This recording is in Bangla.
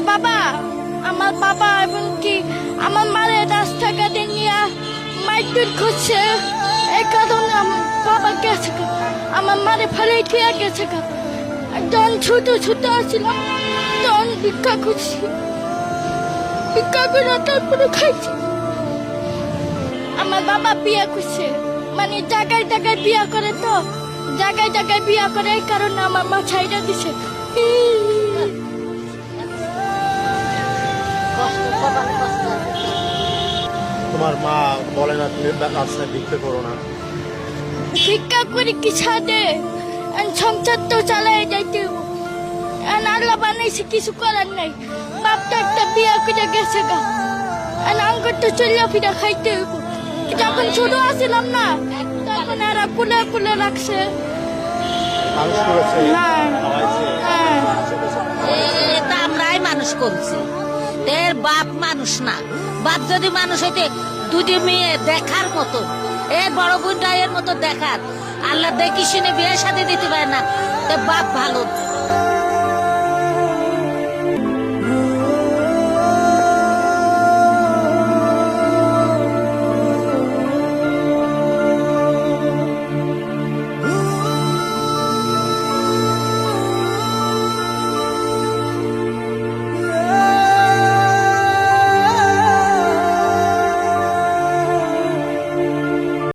বাবা এবং কি আমার মারে রাস্তাঘাটে নিয়ে মাইটুট করছে। এই কারণে আমার বাবা গেছে গা, আমার মারে ফেলে ঠিয়া গেছে গা। যখন ছোট আসছিলাম তখন ভিক্ষা করছি, ভিক্ষা করে তারপরে খাইছি। আমার বাবা বিয়ে করছে, মানে জায়গায় জায়গায় বিয়া করে, তো জায়গায় জায়গায় বিয়া করে, এই কারণে আমার মা ছাইড়া দিছে। তোমার মা বলে না তুমি রাস্তায় ভিক্ষা করো না? ভিক্ষা করে কি ছাদে সংসার তো চালাই যাইতে হবে। আল্লাহ বানাইছে, কিছু করার নাই। বাপটা একটা বিয়া করে গেছে গা, আঙ্গুর তো চলিয়া ফিরা খাইতে হইব। যখন ছোট আসিলাম না তখন এরা কুলে কুলে রাখছে। মানুষ করেছে, হ্যাঁ, খাওয়াইছে। হ্যাঁ। এটা আমরাই মানুষ করছি, এর বাপ মানুষ না। বাপ যদি মানুষ হইতে দুটি মেয়ে দেখার মতো, এর বড় বোনটা এর মতো দেখার, আল্লাহ দেখি শুনে বিয়ে শাদী দিতে পারে না, তো বাপ ভালো।